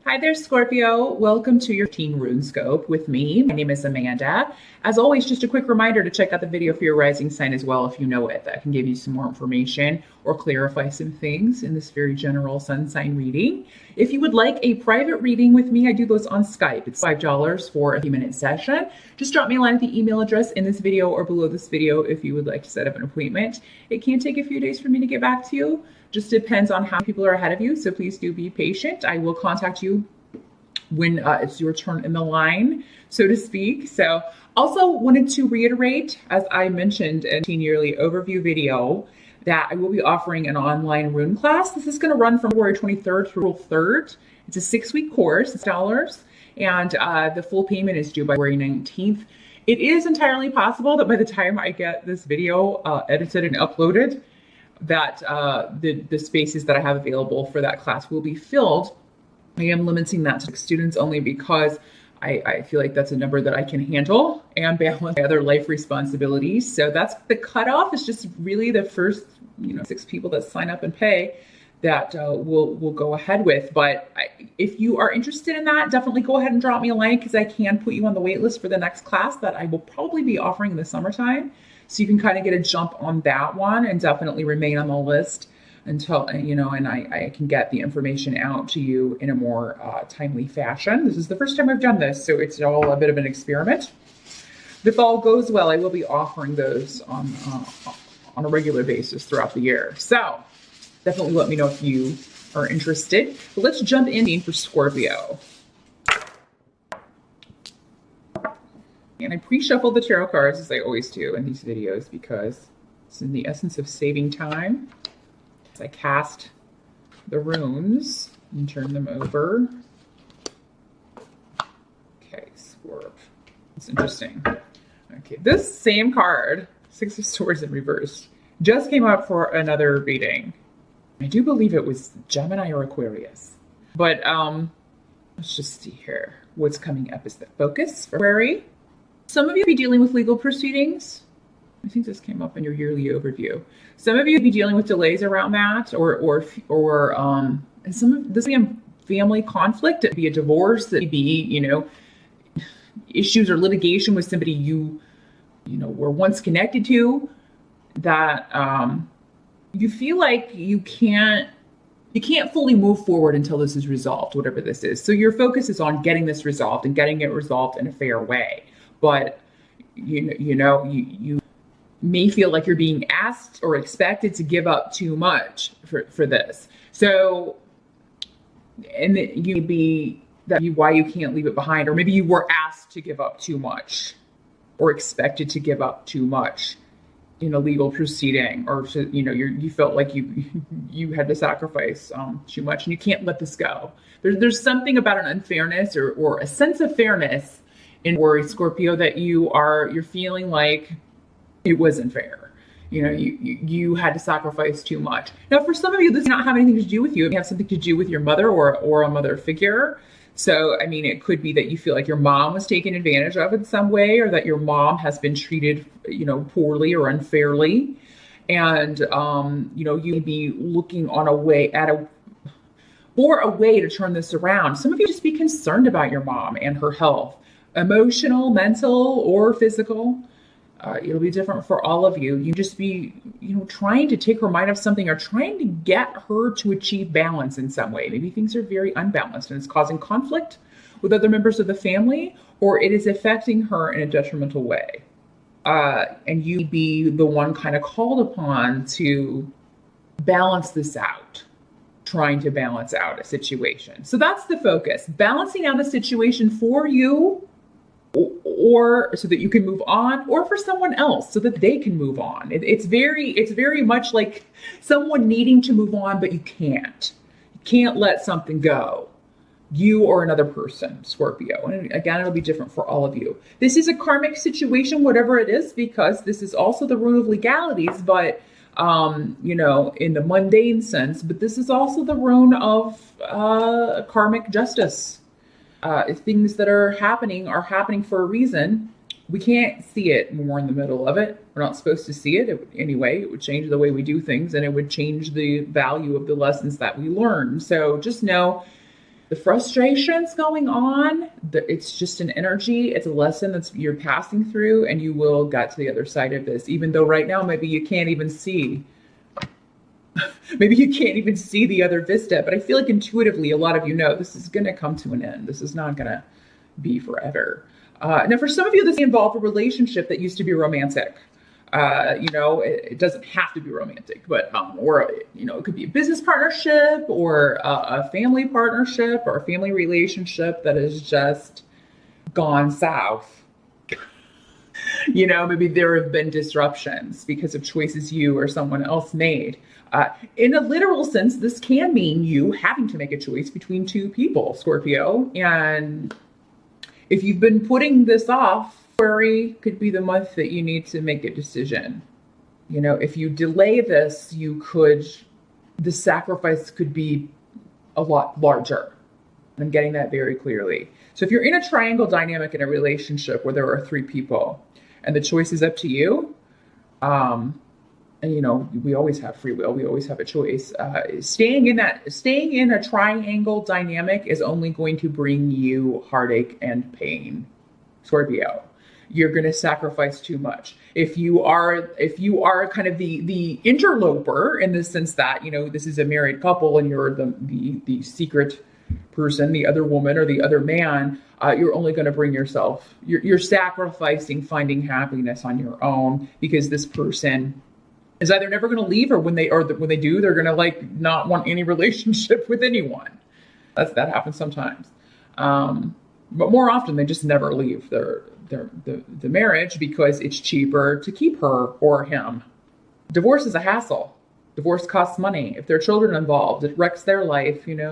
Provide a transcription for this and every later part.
Hi there, Scorpio. Welcome to your teen rune scope with me. My name is Amanda. As always, just a quick reminder to check out the video for your rising sign as well if you know it. That can give you some more information or clarify some things in this very general sun sign reading. If you would like a private reading with me, I do those on Skype. It's $5 for a few-minute session. Just drop me a line at the email address in this video or below this video if you would like to set up an appointment. It can take a few days for me to get back to you. Just depends on how people are ahead of you, so please do be patient. I will contact you when it's your turn in the line, so to speak. So also wanted to reiterate, as I mentioned in Teen Yearly Overview video, that I will be offering an online rune class. This is going to run from February 23rd through April 3rd. It's a 6-week course, it's dollars, and the full payment is due by February 19th. It is entirely possible that by the time I get this video edited and uploaded, that the spaces that I have available for that class will be filled. I am limiting that to students only because I feel like that's a number that I can handle and balance my other life responsibilities. So that's the cutoff. It's just really the first 6 people that sign up and pay that we'll go ahead with. But if you are interested in that, definitely go ahead and drop me a line because I can put you on the wait list for the next class that I will probably be offering in the summertime. So you can kind of get a jump on that one and definitely remain on the list until, and I can get the information out to you in a more timely fashion. This is the first time I've done this, so it's all a bit of an experiment. If all goes well, I will be offering those on a regular basis throughout the year. So definitely let me know if you are interested. But let's jump in for Scorpio. And I pre-shuffle the tarot cards as I always do in these videos because it's in the essence of saving time. As I cast the runes and turn them over. Okay, Scorp. It's interesting. Okay, this same card, 6 of Swords in reverse, just came up for another reading. I do believe it was Gemini or Aquarius. But let's just see here. What's coming up is the focus for February. Some of you will be dealing with legal proceedings. I think this came up in your yearly overview. Some of you will be dealing with delays around that, or some of this will be a family conflict. It could be a divorce. It could be, issues or litigation with somebody you were once connected to that you feel like you can't fully move forward until this is resolved, whatever this is. So your focus is on getting this resolved and getting it resolved in a fair way. But you may feel like you're being asked or expected to give up too much for this. So, and you'd be why you can't leave it behind, or maybe you were asked to give up too much or expected to give up too much in a legal proceeding, or you felt like you had to sacrifice too much and you can't let this go. There's something about an unfairness or a sense of fairness in worry, Scorpio, that you're feeling like it wasn't fair. You had to sacrifice too much. Now, for some of you, this does not have anything to do with you. It may have something to do with your mother or a mother figure. So, it could be that you feel like your mom was taken advantage of in some way, or that your mom has been treated, poorly or unfairly. And, you'd be looking for a way to turn this around. Some of you just be concerned about your mom and her health. Emotional, mental, or physical. It'll be different for all of you. You just be, trying to take her mind off something or trying to get her to achieve balance in some way. Maybe things are very unbalanced and it's causing conflict with other members of the family, or it is affecting her in a detrimental way. And you be the one kind of called upon to balance this out, trying to balance out a situation. So that's the focus, balancing out a situation for you, or so that you can move on, or for someone else so that they can move on. It's very much like someone needing to move on, but you can't let something go. You or another person, Scorpio. And again, it'll be different for all of you. This is a karmic situation, whatever it is, because this is also the rune of legalities, but in the mundane sense, but this is also the rune of karmic justice. Things that are happening for a reason. We can't see it when we're in the middle of it. We're not supposed to see it anyway. It would change the way we do things, and it would change the value of the lessons that we learn. So just know the frustrations going on, it's just an energy. It's a lesson that's you're passing through, and you will get to the other side of this, even though right now maybe you can't even see. Maybe you can't even see the other vista, but I feel like intuitively a lot of you know this is going to come to an end. This is not going to be forever. Now, for some of you, this may involve a relationship that used to be romantic. It doesn't have to be romantic, but it could be a business partnership or a family partnership or a family relationship that has just gone south. Maybe there have been disruptions because of choices you or someone else made. In a literal sense, this can mean you having to make a choice between two people, Scorpio. And if you've been putting this off, February could be the month that you need to make a decision. If you delay this, the sacrifice could be a lot larger. I'm getting that very clearly. So if you're in a triangle dynamic in a relationship where there are three people and the choice is up to you, we always have free will. We always have a choice. Staying in a triangle dynamic is only going to bring you heartache and pain, Scorpio. You're going to sacrifice too much. If you are kind of the interloper in the sense that, this is a married couple and you're the secret person, the other woman or the other man, you're only going to bring yourself, you're sacrificing finding happiness on your own, because this person is either never going to leave, or when they do, they're going to not want any relationship with anyone. That happens sometimes. But more often they just never leave the marriage because it's cheaper to keep her or him. Divorce is a hassle. Divorce costs money. If there are children involved, it wrecks their life, And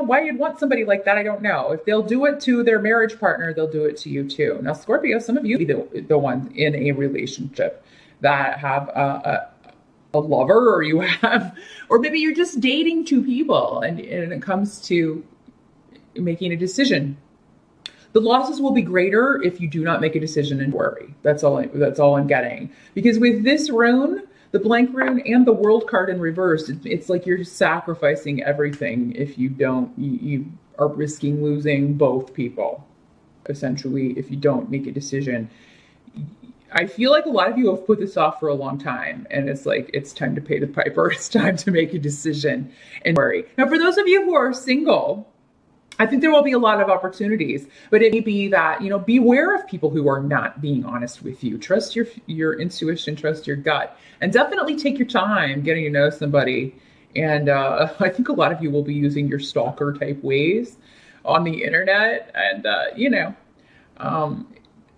why you'd want somebody like that, I don't know. If they'll do it to their marriage partner, they'll do it to you too. Now, Scorpio, some of you be the ones in a relationship that have a lover, or maybe you're just dating two people, and it comes to making a decision. The losses will be greater if you do not make a decision and worry. That's all I'm getting. Because with this rune, the blank rune and the world card in reverse, it's like you're sacrificing everything if you don't, you are risking losing both people, essentially, if you don't make a decision. I feel like a lot of you have put this off for a long time, and it's like, it's time to pay the piper. It's time to make a decision and worry. Now, for those of you who are single, I think there will be a lot of opportunities, but it may be that, beware of people who are not being honest with you. Trust your intuition, trust your gut, and definitely take your time getting to know somebody. And I think a lot of you will be using your stalker type ways on the internet. And,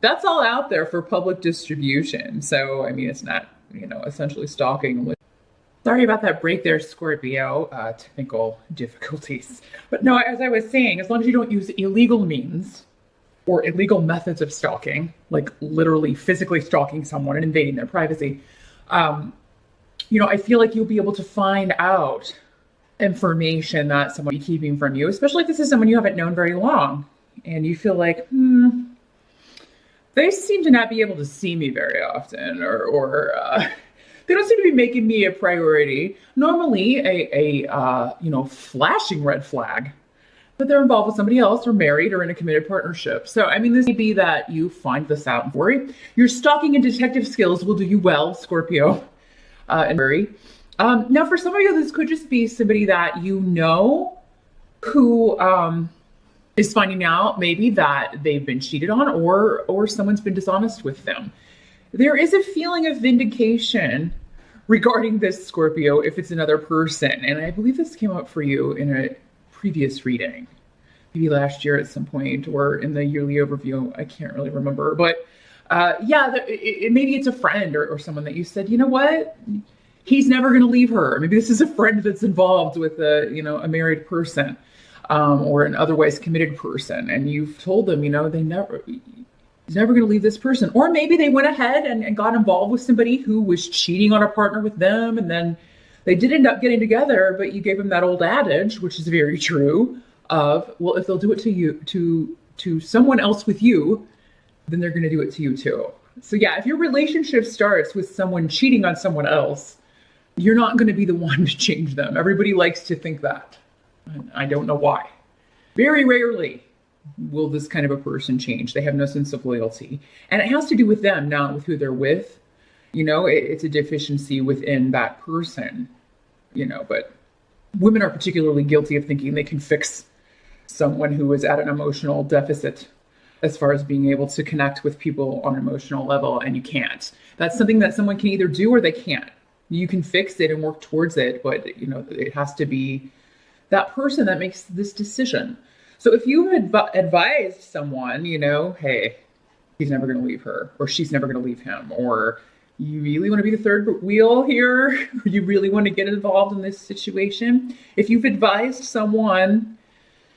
that's all out there for public distribution. So, it's not, essentially stalking. Sorry about that break there, Scorpio, technical difficulties. But no, as I was saying, as long as you don't use illegal means or illegal methods of stalking, like literally physically stalking someone and invading their privacy, I feel like you'll be able to find out information that someone will be keeping from you, especially if this is someone you haven't known very long and you feel like, they seem to not be able to see me very often, or they don't seem to be making me a priority. Normally a flashing red flag, but they're involved with somebody else, or married, or in a committed partnership. So, this may be that you find this out and worry. Your stalking and detective skills will do you well, Scorpio, and worry. Now, for some of you, this could just be somebody that who is finding out maybe that they've been cheated on, or someone's been dishonest with them. There is a feeling of vindication regarding this, Scorpio, if it's another person. And I believe this came up for you in a previous reading, maybe last year at some point, or in the yearly overview. I can't really remember. But maybe it's a friend or someone that you said, you know what? He's never going to leave her. Maybe this is a friend that's involved with a married person, or an otherwise committed person. And you've told them, he's never going to leave this person. Or maybe they went ahead and got involved with somebody who was cheating on a partner with them, and then they did end up getting together, but you gave them that old adage, which is very true, of, well, if they'll do it to you, to someone else with you, then they're going to do it to you too. So yeah, if your relationship starts with someone cheating on someone else, you're not going to be the one to change them. Everybody likes to think that. And I don't know why. Very rarely will this kind of a person change. They have no sense of loyalty. And it has to do with them, not with who they're with. It's a deficiency within that person, but women are particularly guilty of thinking they can fix someone who is at an emotional deficit as far as being able to connect with people on an emotional level, and you can't. That's something that someone can either do or they can't. You can fix it and work towards it, but it has to be that person that makes this decision. So if you advised someone, hey, he's never going to leave her, or she's never going to leave him, or you really want to be the third wheel here, you really want to get involved in this situation. If you've advised someone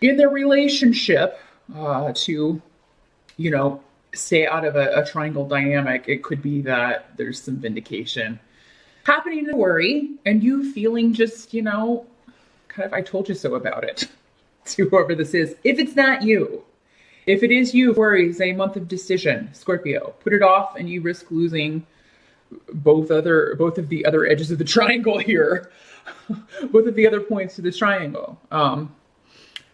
in their relationship to, stay out of a triangle dynamic, it could be that there's some vindication happening to worry, and you feeling just, kind of, I told you so about it to whoever this is. If it's not you, if it is you, worry is a month of decision, Scorpio. Put it off and you risk losing both of the other edges of the triangle here, both of the other points of this triangle.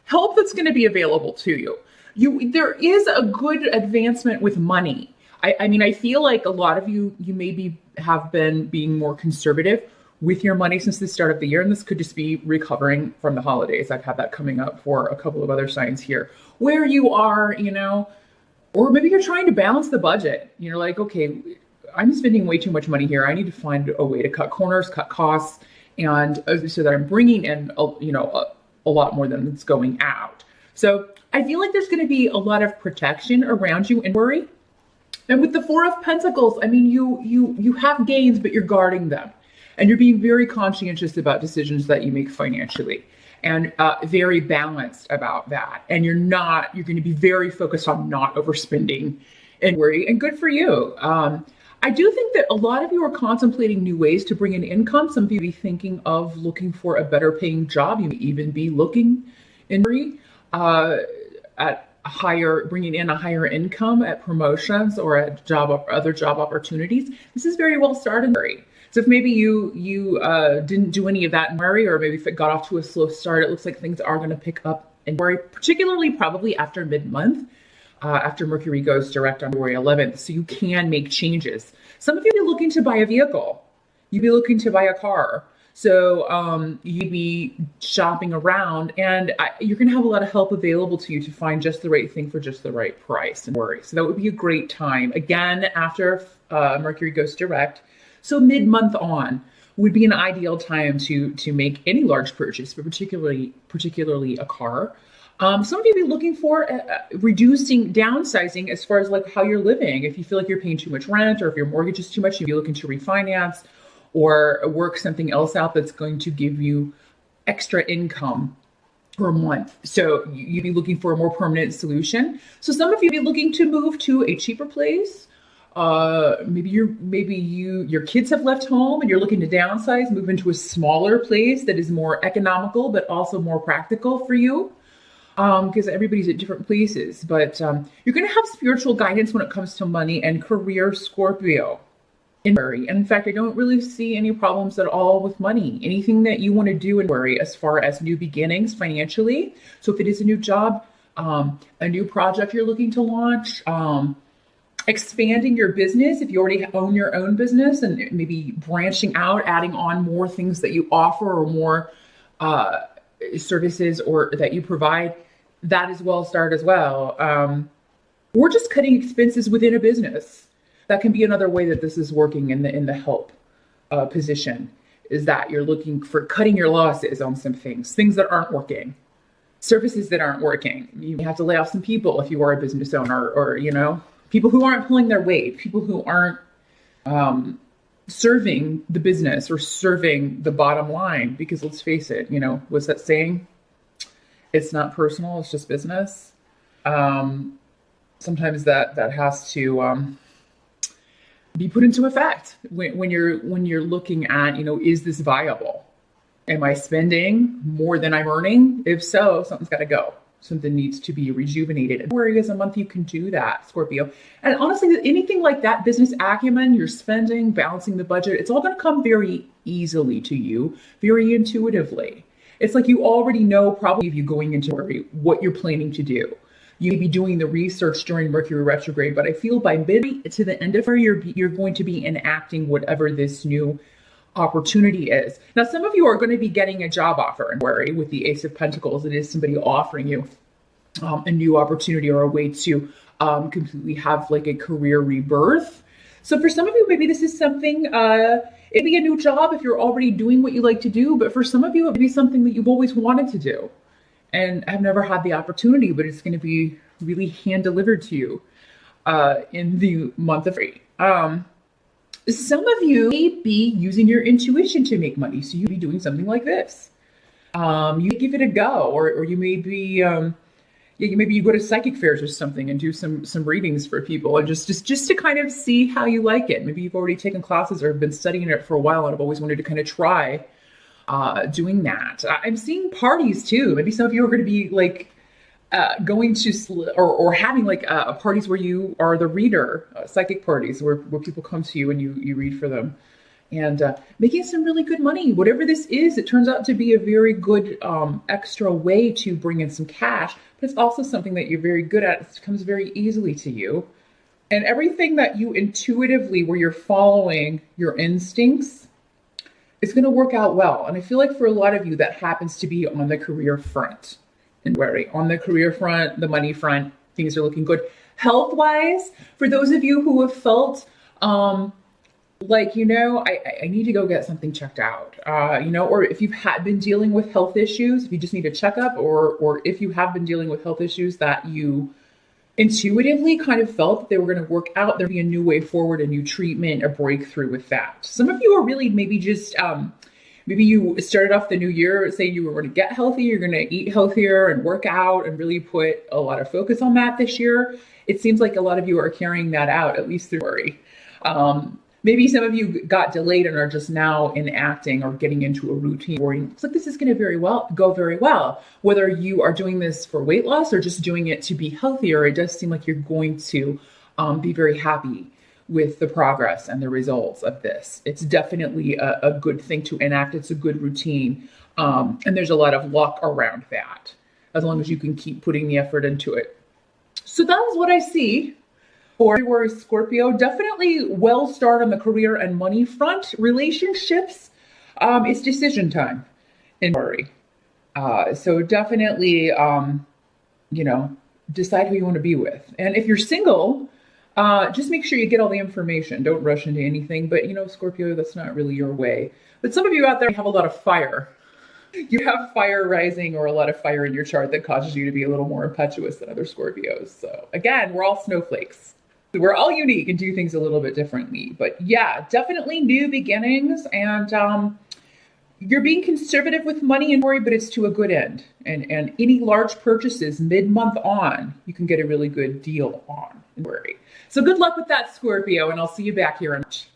Help that's going to be available to you. There is a good advancement with money. I feel like a lot of you maybe have been being more conservative with your money since the start of the year, and this could just be recovering from the holidays. I've had that coming up for a couple of other signs here, where you are, or maybe you're trying to balance the budget. You're like, okay, I'm spending way too much money here. I need to find a way to cut corners, cut costs, and so that I'm bringing in, a lot more than it's going out. So I feel like there's going to be a lot of protection around you and worry. And with the Four of Pentacles, you have gains, but you're guarding them. And you're being very conscientious about decisions that you make financially, and very balanced about that. And you're going to be very focused on not overspending and worry, and good for you. I do think that a lot of you are contemplating new ways to bring in income. Some of you be thinking of looking for a better paying job. You may even be looking in at bringing in a higher income at promotions or at other job opportunities. This is very well started. So if maybe you didn't do any of that in January, or maybe if it got off to a slow start, it looks like things are going to pick up in January, particularly probably after mid-month, after Mercury goes direct on February 11th. So you can make changes. Some of you be looking to buy a vehicle. You'd be looking to buy a car. So you'd be shopping around, and you're going to have a lot of help available to you to find just the right thing for just the right price and worry. So that would be a great time. Again, after Mercury goes direct. So mid-month on would be an ideal time to make any large purchase, but particularly a car. Some of you be looking for reducing, downsizing as far as like how you're living. If you feel like you're paying too much rent, or if your mortgage is too much, you'd be looking to refinance or work something else out that's going to give you extra income for a month. So you'd be looking for a more permanent solution. So some of you be looking to move to a cheaper place. Maybe your kids have left home and you're looking to downsize, move into a smaller place that is more economical, but also more practical for you. Because everybody's at different places, but you're going to have spiritual guidance when it comes to money and career, Scorpio. And in fact, I don't really see any problems at all with money. Anything that you want to do and worry as far as new beginnings financially. So if it is a new job, a new project you're looking to launch, expanding your business, if you already own your own business, and maybe branching out, adding on more things that you offer or more services or that you provide, that is well started as well. Or just cutting expenses within a business. That can be another way that this is working in the help position, is that you're looking for cutting your losses on some things that aren't working, services that aren't working. You have to lay off some people if you are a business owner, or people who aren't pulling their weight, people who aren't serving the business or serving the bottom line. Because let's face it, what's that saying? It's not personal, it's just business. Sometimes that has to be put into effect when you're looking at, is this viable? Am I spending more than I'm earning? If so, something's got to go. Something needs to be rejuvenated. And February is a month you can do that, Scorpio. And honestly, anything like that, business acumen, your spending, balancing the budget, it's all going to come very easily to you, very intuitively. It's like you already know probably if you going into worry what you're planning to do. You may be doing the research during Mercury retrograde, but I feel by mid to the end of her, you're going to be enacting whatever this new opportunity is. Now, some of you are going to be getting a job offer and worry with the Ace of Pentacles. It is somebody offering you a new opportunity or a way to completely have like a career rebirth. So for some of you, maybe this is something, it'd be a new job if you're already doing what you like to do. But for some of you, it'd be something that you've always wanted to do and have never had the opportunity, but it's going to be really hand delivered to you in the month of April. Some of you may be using your intuition to make money. So you'd be doing something like this. You give it a go, or you may be, maybe you go to psychic fairs or something and do some readings for people and just to kind of see how you like it. Maybe you've already taken classes or have been studying it for a while and have always wanted to kind of try doing that. I'm seeing parties too. Maybe some of you are going to be like going to or having like parties where you are the reader, psychic parties where people come to you and you read for them, and making some really good money. Whatever this is, it turns out to be a very good extra way to bring in some cash, but it's also something that you're very good at. It comes very easily to you. And everything that you intuitively, where you're following your instincts, it's going to work out well. And I feel like for a lot of you, that happens to be on the career front. And worry on the career front, the money front, things are looking good. Health-wise, for those of you who have felt like, I need to go get something checked out, or if you've been dealing with health issues, if you just need a checkup, or if you have been dealing with health issues that you intuitively kind of felt that they were going to work out, there'd be a new way forward, a new treatment, a breakthrough with that. Some of you are really maybe just, maybe you started off the new year saying you were going to get healthy, you're going to eat healthier and work out and really put a lot of focus on that this year. It seems like a lot of you are carrying that out, at least through worry. Maybe some of you got delayed and are just now enacting or getting into a routine where it looks like this is going to go very well. Whether you are doing this for weight loss or just doing it to be healthier, it does seem like you're going to be very happy with the progress and the results of this. It's definitely a good thing to enact. It's a good routine. And there's a lot of luck around that, as long as you can keep putting the effort into it. So that is what I see for February, Scorpio. Definitely well start on the career and money front. Relationships, it's decision time in February. So definitely, decide who you want to be with. And if you're single, just make sure you get all the information. Don't rush into anything. But, Scorpio, that's not really your way. But some of you out there have a lot of fire. You have fire rising or a lot of fire in your chart that causes you to be a little more impetuous than other Scorpios. So again, we're all snowflakes. We're all unique and do things a little bit differently. But yeah, definitely new beginnings. And you're being conservative with money and worry, but it's to a good end. And any large purchases mid-month on, you can get a really good deal on and worry. So good luck with that, Scorpio, and I'll see you back here in March.